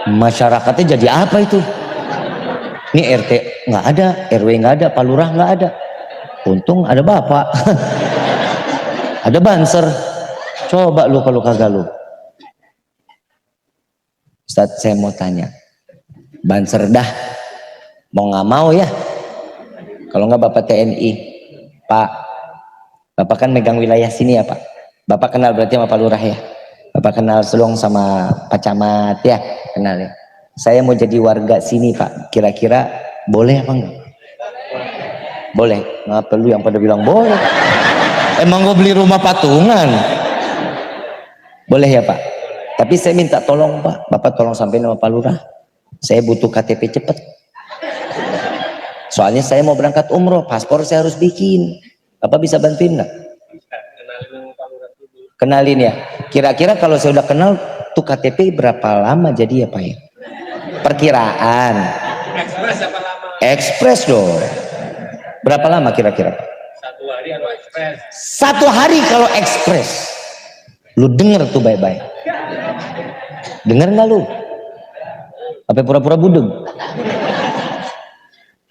A: Masyarakatnya jadi apa itu? Ini RT nggak ada, RW nggak ada, Pak Lurah nggak ada. Untung ada Bapak. Ada Banser. Coba lu kalau kagak lu. Ustaz, saya mau tanya. Banser dah, Mau nggak mau ya. Kalau nggak Bapak TNI, Pak, Bapak kan megang wilayah sini ya Pak. Bapak kenal berarti sama Pak Lurah ya. Bapak kenal Selong sama Pak Camat ya, kenal ya. Saya mau jadi warga sini Pak, kira-kira boleh apa enggak? Boleh. Nggak perlu yang pada bilang boleh. Emang gue beli rumah patungan? Boleh ya Pak. Tapi saya minta tolong Pak, Bapak tolong sampein sama Pak Lurah. Saya butuh KTP cepet. Soalnya saya mau berangkat umroh, paspor saya harus bikin. Bapak bisa bantuin nggak? Kenalin ya. Kira-kira kalau saya udah kenal tuh KTP berapa lama jadi ya Pak ya? Perkiraan.
B: Ekspres apa lama?
A: Ekspres dong. Berapa lama kira-kira?
B: 1 hari atau ekspres?
A: 1 hari kalau ekspres. Lu denger tuh baik-baik. Denger nggak lu? Apa pura-pura budeg?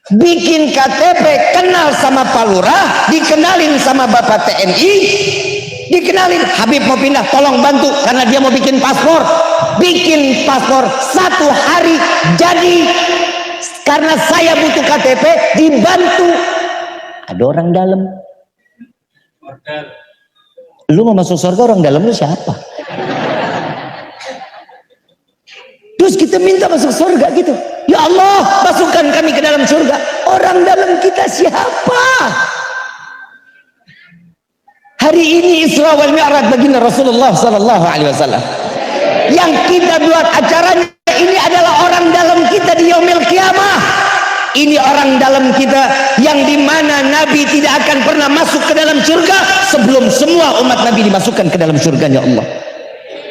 A: Bikin KTP, kenal sama Pak Lurah, dikenalin sama Bapak TNI, dikenalin Habib mau pindah, tolong bantu karena dia mau bikin paspor. Bikin paspor 1 hari jadi, karena saya butuh KTP, dibantu. Ada orang dalam. Lu mau masuk surga, orang dalam lu siapa? Terus kita minta masuk surga gitu. Ya Allah, masukkan kami ke dalam surga. Orang dalam kita siapa? Hari ini Isra wal Mi'raj baginda Rasulullah sallallahu alaihi wasallam. Yang kita buat acaranya ini adalah orang dalam kita di yaumil qiyamah. Ini orang dalam kita yang dimana Nabi tidak akan pernah masuk ke dalam surga sebelum semua umat Nabi dimasukkan ke dalam surganya Allah.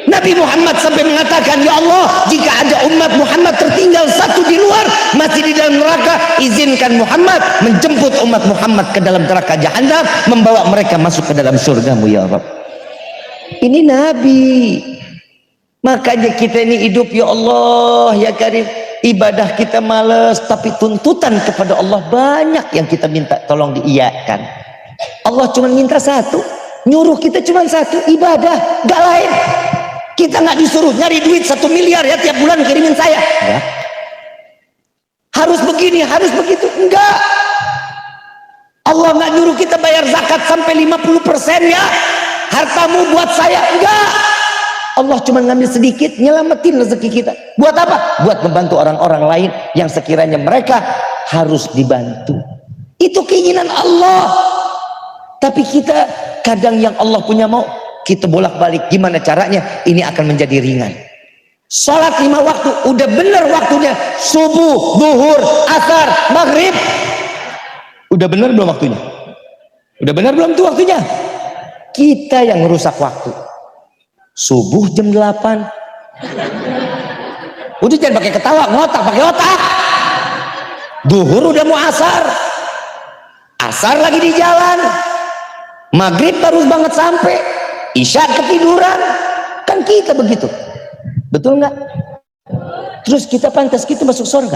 A: Nabi Muhammad sampai mengatakan, ya Allah, jika ada umat Muhammad tertinggal satu di luar, masih di dalam neraka, izinkan Muhammad menjemput umat Muhammad ke dalam neraka jahanam, membawa mereka masuk ke dalam surgamu ya Rabb. Ini Nabi. Makanya kita ini hidup, ya Allah ya Karim, ibadah kita males, tapi tuntutan kepada Allah banyak yang kita minta tolong diiyakan. Allah cuma minta satu, nyuruh kita cuma satu, ibadah, gak lain. Kita nggak disuruh nyari duit 1 miliar ya tiap bulan kirimin saya. Enggak. Harus begini, harus begitu. Enggak. Allah nggak nyuruh kita bayar zakat sampai 50% ya. Hartamu buat saya. Enggak. Allah cuma ngambil sedikit, nyelamatin rezeki kita. Buat apa? Buat membantu orang-orang lain yang sekiranya mereka harus dibantu. Itu keinginan Allah. Tapi kita kadang yang Allah punya mau, kita bolak-balik. Gimana caranya? Ini akan menjadi ringan. Sholat 5 waktu udah bener waktunya, subuh, zuhur, asar, maghrib, udah bener belum waktunya? Udah bener belum tuh waktunya? Kita yang merusak waktu. Subuh jam 8, udah jangan pakai ketawa, ngotak, pakai otak. Zuhur udah mau asar, asar lagi di jalan, maghrib baru banget sampai, isya ketiduran. Kan kita begitu, betul nggak? Terus kita pantas kita masuk surga?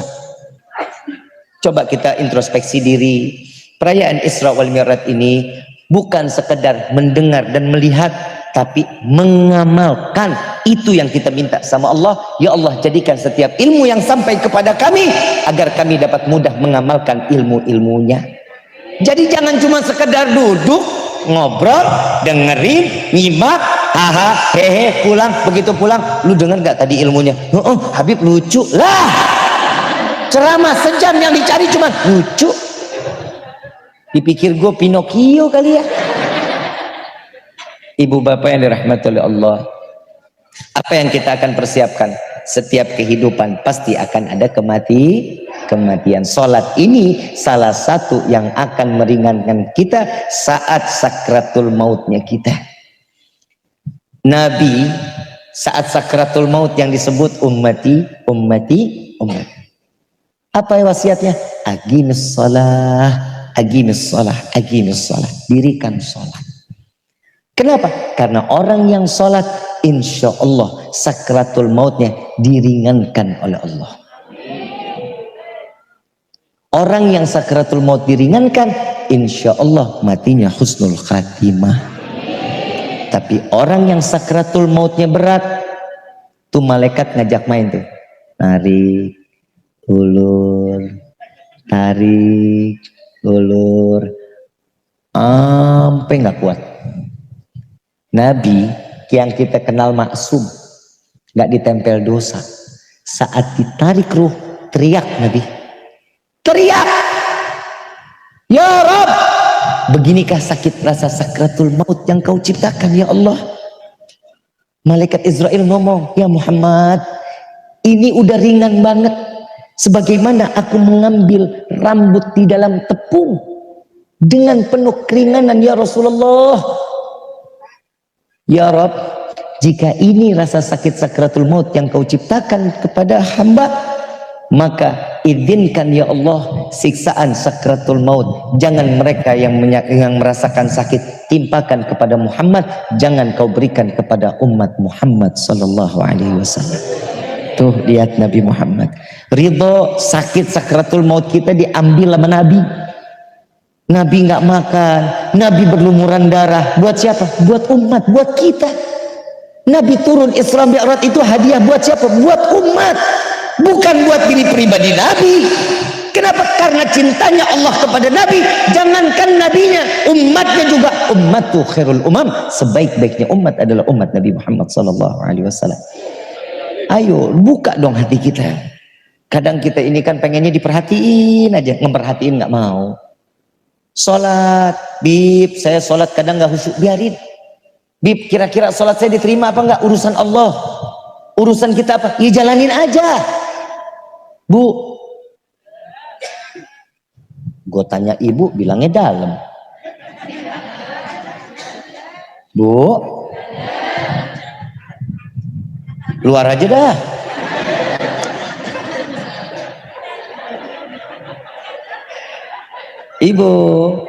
A: Coba kita introspeksi diri. Perayaan Isra wal Mi'raj ini bukan sekedar mendengar dan melihat, tapi mengamalkan. Itu yang kita minta sama Allah. Ya Allah, jadikan setiap ilmu yang sampai kepada kami agar kami dapat mudah mengamalkan ilmu-ilmunya. Jadi jangan cuma sekedar duduk ngobrol, dengerin, nyimak, haha, hehe, pulang. Begitu pulang, lu denger gak tadi ilmunya? Habib lucu lah. Ceramah sejam yang dicari cuma lucu. Dipikir gue Pinocchio kali ya. Ibu bapak yang dirahmati oleh Allah, apa yang kita akan persiapkan? Setiap kehidupan pasti akan ada kematian. Salat ini salah satu yang akan meringankan kita saat sakratul mautnya kita. Nabi saat sakratul maut yang disebut ummati. Apa wasiatnya? Aqimus shalah. Dirikan salat. Kenapa? Karena orang yang sholat, insya Allah sakratul mautnya diringankan oleh Allah. Orang yang sakratul maut diringankan, insya Allah matinya husnul khatimah. Tapi orang yang sakratul mautnya berat, tuh malaikat ngajak main tuh, narik, ulur, tarik, ulur, sampai nggak kuat. Nabi yang kita kenal maksum, nggak ditempel dosa. Saat ditarik ruh, teriak Nabi, teriak, ya Rabb, beginikah sakit rasa sakratul maut yang kau ciptakan ya Allah. Malaikat Israel ngomong, ya Muhammad, ini udah ringan banget. Sebagaimana aku mengambil rambut di dalam tepung dengan penuh keringanan ya Rasulullah. Ya Rabb, jika ini rasa sakit sakratul maut yang kau ciptakan kepada hamba, maka izinkan ya Allah siksaan sakratul maut. Jangan mereka yang merasakan sakit timpakan kepada Muhammad, jangan kau berikan kepada umat Muhammad sallallahu alaihi wasallam. Tuh lihat Nabi Muhammad, ridho sakit sakratul maut kita diambil sama Nabi. Nabi nggak makan, Nabi berlumuran darah. Buat siapa? Buat umat, buat kita. Nabi turun Isra Mi'raj itu hadiah buat siapa? Buat umat, bukan buat diri pribadi Nabi. Kenapa? Karena cintanya Allah kepada Nabi. Jangankan nabinya, umatnya juga. Ummatu khairul umam, sebaik-baiknya umat adalah umat Nabi Muhammad sallallahu alaihi wasallam. Ayo buka dong hati kita. Kadang kita ini kan pengennya diperhatiin aja, ngeperhatiin nggak mau. Sholat, Bib, saya sholat kadang nggak khusyuk, biarin. Bib, kira-kira sholat saya diterima apa nggak? Urusan Allah. Urusan kita apa? Ya jalanin aja. Bu, gue tanya ibu, bilangnya dalam. Bu, luar aja dah. Ibu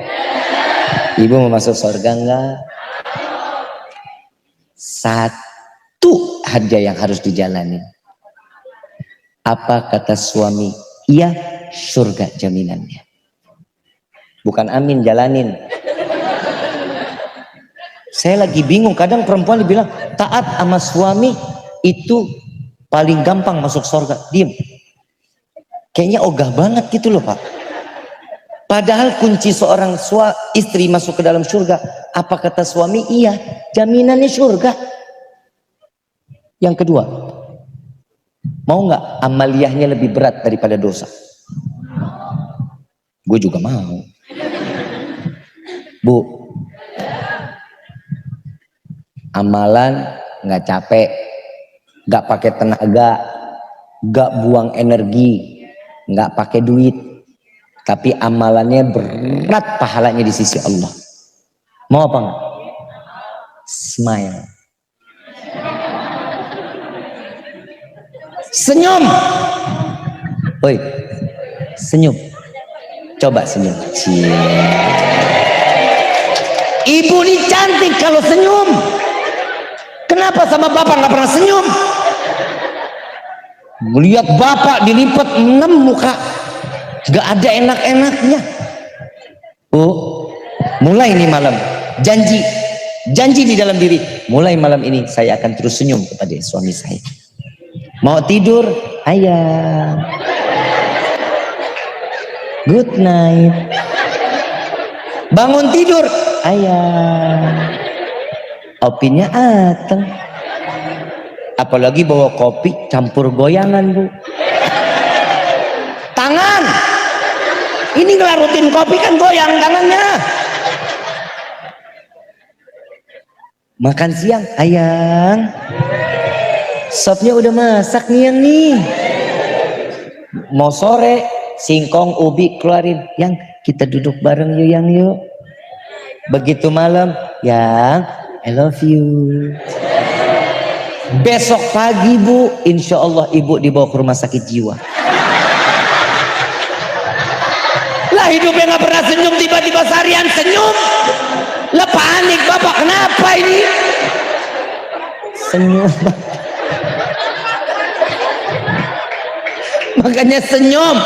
A: mau masuk surga enggak? Satu aja yang harus dijalani. Apa kata suami? Iya, surga jaminannya. Bukan amin, jalanin. Saya lagi bingung, kadang perempuan dibilang taat sama suami itu paling gampang masuk surga. Diem. Kayaknya ogah banget gitu loh Pak. Padahal kunci seorang istri masuk ke dalam surga, apa kata suami? Iya, jaminannya surga. Yang kedua, mau nggak amaliyahnya lebih berat daripada dosa? Gue juga mau. Bu, amalan nggak capek, nggak pakai tenaga, nggak buang energi, nggak pakai duit. Tapi amalannya berat pahalanya di sisi Allah. Mau apa enggak? Smile. Senyum. Oi, senyum. Coba senyum. Cie. Ibu ini cantik kalau senyum. Kenapa sama bapak nggak pernah senyum? Melihat bapak dilipat 6 muka. Gak ada enak-enaknya. Oh, mulai nih malam, janji di dalam diri, mulai malam ini saya akan terus senyum kepada suami saya. Mau tidur, ayang, good night. Bangun tidur, ayang, opinya ateng. Apalagi bawa kopi campur goyangan, Bu. Tangan, ini ngelarutin kopi kan goyang tangannya. Makan siang, ayang, sopnya udah masak nih yang nih. Mau sore, singkong, ubi keluarin. Yang kita duduk bareng yuk yang yuk. Begitu malam, yang I love you. Besok pagi Bu, insya Allah ibu dibawa ke rumah sakit jiwa. Lah hidupnya nggak pernah senyum, tiba-tiba seharian senyum. Lah panik bapak, kenapa ini? Senyum. Makanya senyum.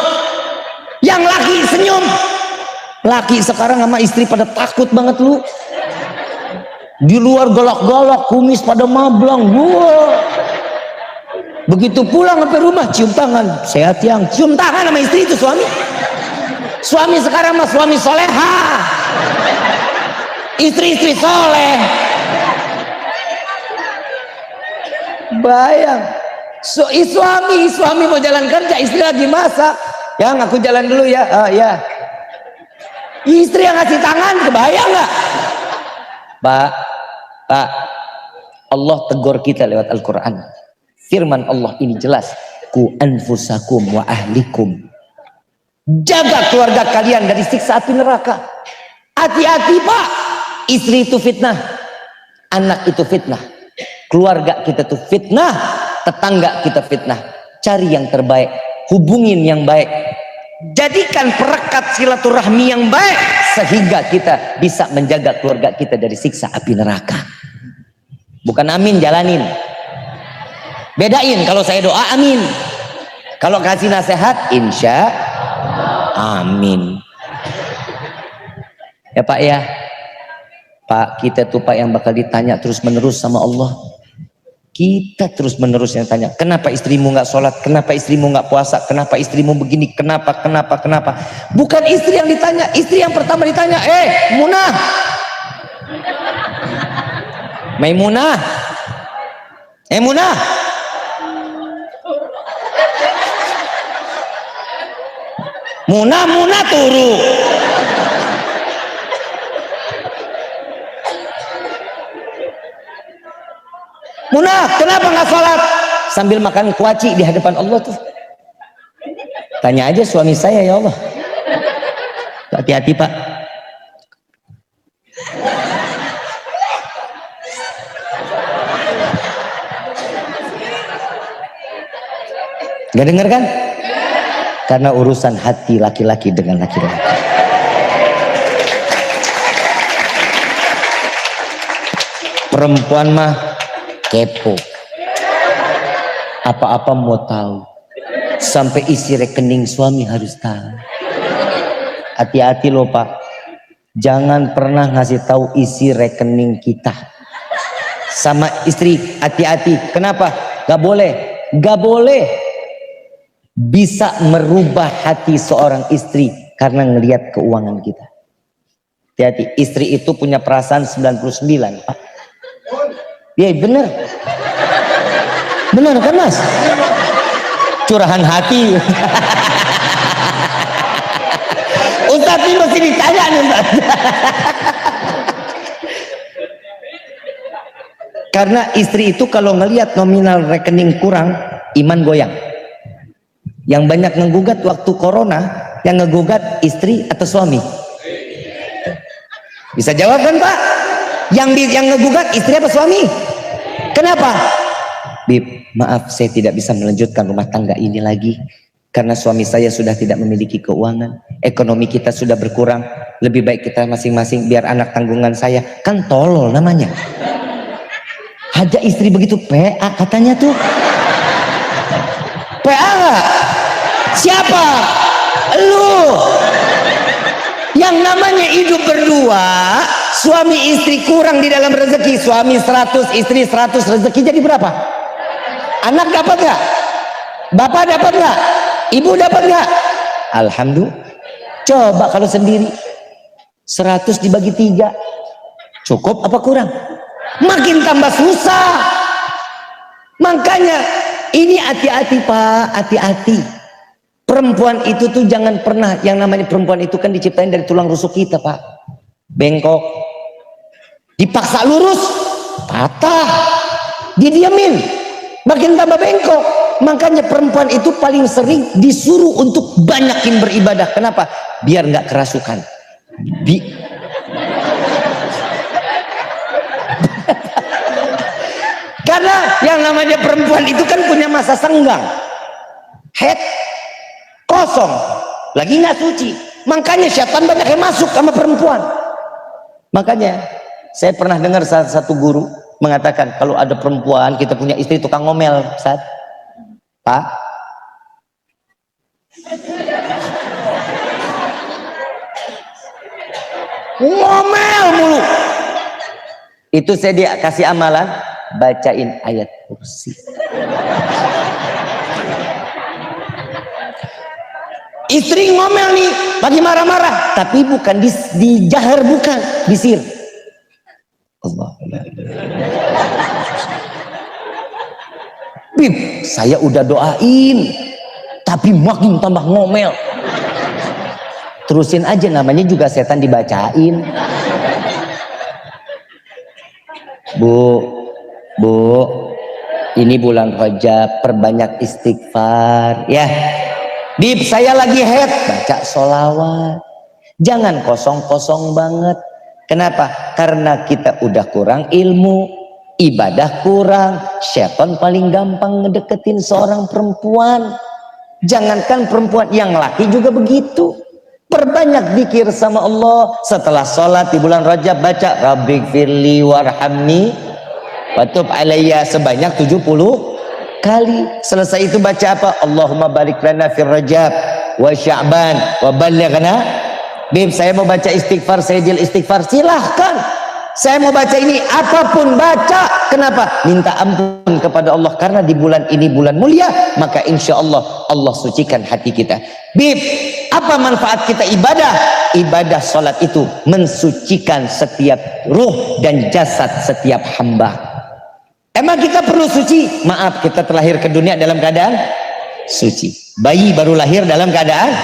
A: Yang laki senyum. Laki sekarang sama istri pada takut banget lu. Di luar golok-golok, kumis pada mablang. Wow. Begitu pulang sampai rumah cium tangan. Sehat yang cium tangan sama istri itu suami. Suami sekarang mah suami soleha, istri-istri soleh. Bayang, suami mau jalan kerja, istri lagi masak. Yang aku jalan dulu ya. Ya. Istri yang ngasih tangan, kebayang nggak? Pak, Allah tegur kita lewat Al-Quran. Firman Allah ini jelas, ku anfusakum wa ahlikum. Jaga keluarga kalian dari siksa api neraka. Hati-hati Pak, istri itu fitnah, anak itu fitnah, keluarga kita tuh fitnah, tetangga kita fitnah. Cari yang terbaik, hubungin yang baik, jadikan perekat silaturahmi yang baik, sehingga kita bisa menjaga keluarga kita dari siksa api neraka. Bukan amin, jalanin. Bedain, kalau saya doa amin, kalau kasih nasihat insya amin. Ya Pak ya, Pak, kita tuh Pak yang bakal ditanya terus menerus sama Allah. Kita terus menerus yang tanya, kenapa istrimu nggak sholat, kenapa istrimu nggak puasa, kenapa istrimu begini, kenapa. Bukan istri yang ditanya, istri yang pertama ditanya, Munah, Maimunah, Munah, Munah turu. Munah, kenapa nggak sholat? Sambil makan kuaci di hadapan Allah tuh. Tanya aja suami saya, ya Allah. Hati-hati Pak. Gak denger kan? Karena urusan hati laki-laki dengan laki-laki. Perempuan mah kepo, apa-apa mau tahu, sampai isi rekening suami harus tahu. Hati-hati loh Pak, jangan pernah ngasih tahu isi rekening kita sama istri. Hati-hati. Kenapa? Gak boleh bisa merubah hati seorang istri karena ngelihat keuangan kita. Hati-hati, istri itu punya perasaan 99 Pak. Ya bener kan Mas? Curahan hati. Ustadz ini mesti ditanya nih Ustadz. Karena istri itu kalau ngelihat nominal rekening kurang, iman goyang. Yang banyak ngegugat waktu corona, yang ngegugat istri atau suami? Bisa jawab kan Pak? Yang ngegugat istri apa suami? Kenapa? Bib, maaf saya tidak bisa melanjutkan rumah tangga ini lagi karena suami saya sudah tidak memiliki keuangan, ekonomi kita sudah berkurang, lebih baik kita masing-masing biar anak tanggungan saya. Kan tolol namanya. Haja istri begitu PA katanya tuh. PA nggak? Siapa? Lu. Yang namanya hidup berdua, suami istri kurang di dalam rezeki, suami 100, istri 100, rezeki jadi berapa? Anak dapat nggak? Bapak dapat nggak? Ibu dapat nggak? Alhamdulillah. Coba kalau sendiri 100 dibagi 3, cukup apa kurang? Makin tambah susah. Makanya ini hati-hati Pak, hati-hati. Perempuan itu tuh jangan pernah, yang namanya perempuan itu kan diciptain dari tulang rusuk kita Pak. Bengkok, dipaksa lurus, patah, didiamin, makin tambah bengkok. Makanya perempuan itu paling sering disuruh untuk banyakin beribadah. Kenapa? Biar nggak kerasukan. Karena yang namanya perempuan itu kan punya masa senggang, head kosong, lagi nggak suci. Makanya setan banyak yang masuk sama perempuan. Makanya saya pernah dengar salah satu guru mengatakan, kalau ada perempuan, kita punya istri tukang ngomel, Ustaz, Pak, ngomel mulu, itu saya dia kasih amalan, bacain ayat kursi. Istri ngomel nih, lagi marah-marah, tapi bukan di jahar, bukan di sir. Allah. Bib, saya udah doain, tapi makin tambah ngomel. Terusin aja, namanya juga setan dibacain. Bu, ini bulan Rajab, perbanyak istighfar ya. Bib, saya lagi head, baca sholawat. Jangan kosong-kosong banget. Kenapa? Karena kita udah kurang ilmu, ibadah kurang. Syaitan paling gampang ngedeketin seorang perempuan. Jangankan perempuan, yang laki juga begitu. Perbanyak zikir sama Allah. Setelah sholat di bulan Rajab, baca Rabbighfirli warhamni watub alayya sebanyak 70 kali. Selesai itu baca apa? Allahumma barik lana fir Rajab wa Sya'ban wa ballighna. Bib, saya mau baca istighfar, Sayyidil istighfar, silahkan. Saya mau baca ini, apapun baca. Kenapa? Minta ampun kepada Allah, karena di bulan ini bulan mulia, maka insya Allah Allah sucikan hati kita. Bib, apa manfaat kita ibadah? Ibadah sholat itu mensucikan setiap ruh dan jasad setiap hamba. Emang kita perlu suci? Maaf, kita terlahir ke dunia dalam keadaan suci. Bayi baru lahir dalam keadaan.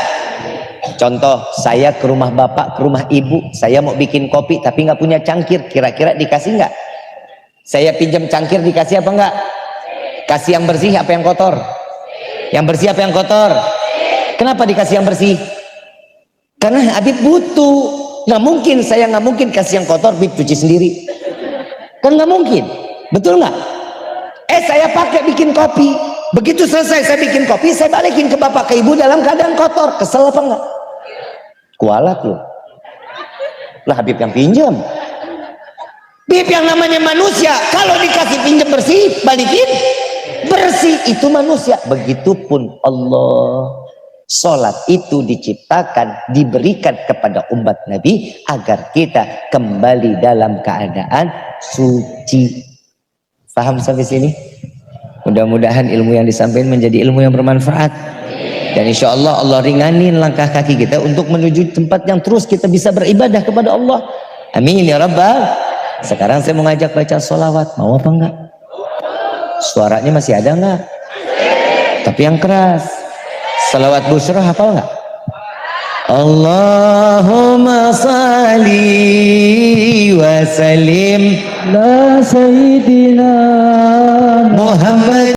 A: Contoh, saya ke rumah bapak, ke rumah ibu, saya mau bikin kopi tapi nggak punya cangkir, kira-kira dikasih nggak? Saya pinjam cangkir, dikasih apa nggak? Kasih yang bersih apa yang kotor? Yang bersih apa yang kotor? Kenapa dikasih yang bersih? Karena Habib butuh. Nggak mungkin, saya nggak mungkin kasih yang kotor, Habib cuci sendiri. Kan nggak mungkin, betul nggak? Saya pakai bikin kopi, begitu selesai saya bikin kopi, saya balikin ke bapak ke ibu dalam keadaan kotor. Kesel apa enggak? Kualat loh. Lah Habib yang pinjam. Habib yang namanya manusia, kalau dikasih pinjam bersih, balikin bersih, itu manusia. Begitupun Allah. Salat itu diciptakan, diberikan kepada umat Nabi agar kita kembali dalam keadaan suci. Paham sampai sini? Mudah-mudahan ilmu yang disampaikan menjadi ilmu yang bermanfaat. Dan insya Allah Allah ringanin langkah kaki kita untuk menuju tempat yang terus kita bisa beribadah kepada Allah. Amin ya Rabbal. Sekarang saya mau ngajak baca sholawat. Mau apa enggak? Suaranya masih ada enggak? Tapi yang keras. Sholawat Busra hafal enggak? Allahumma salli wa sallim la sayyidina Muhammad.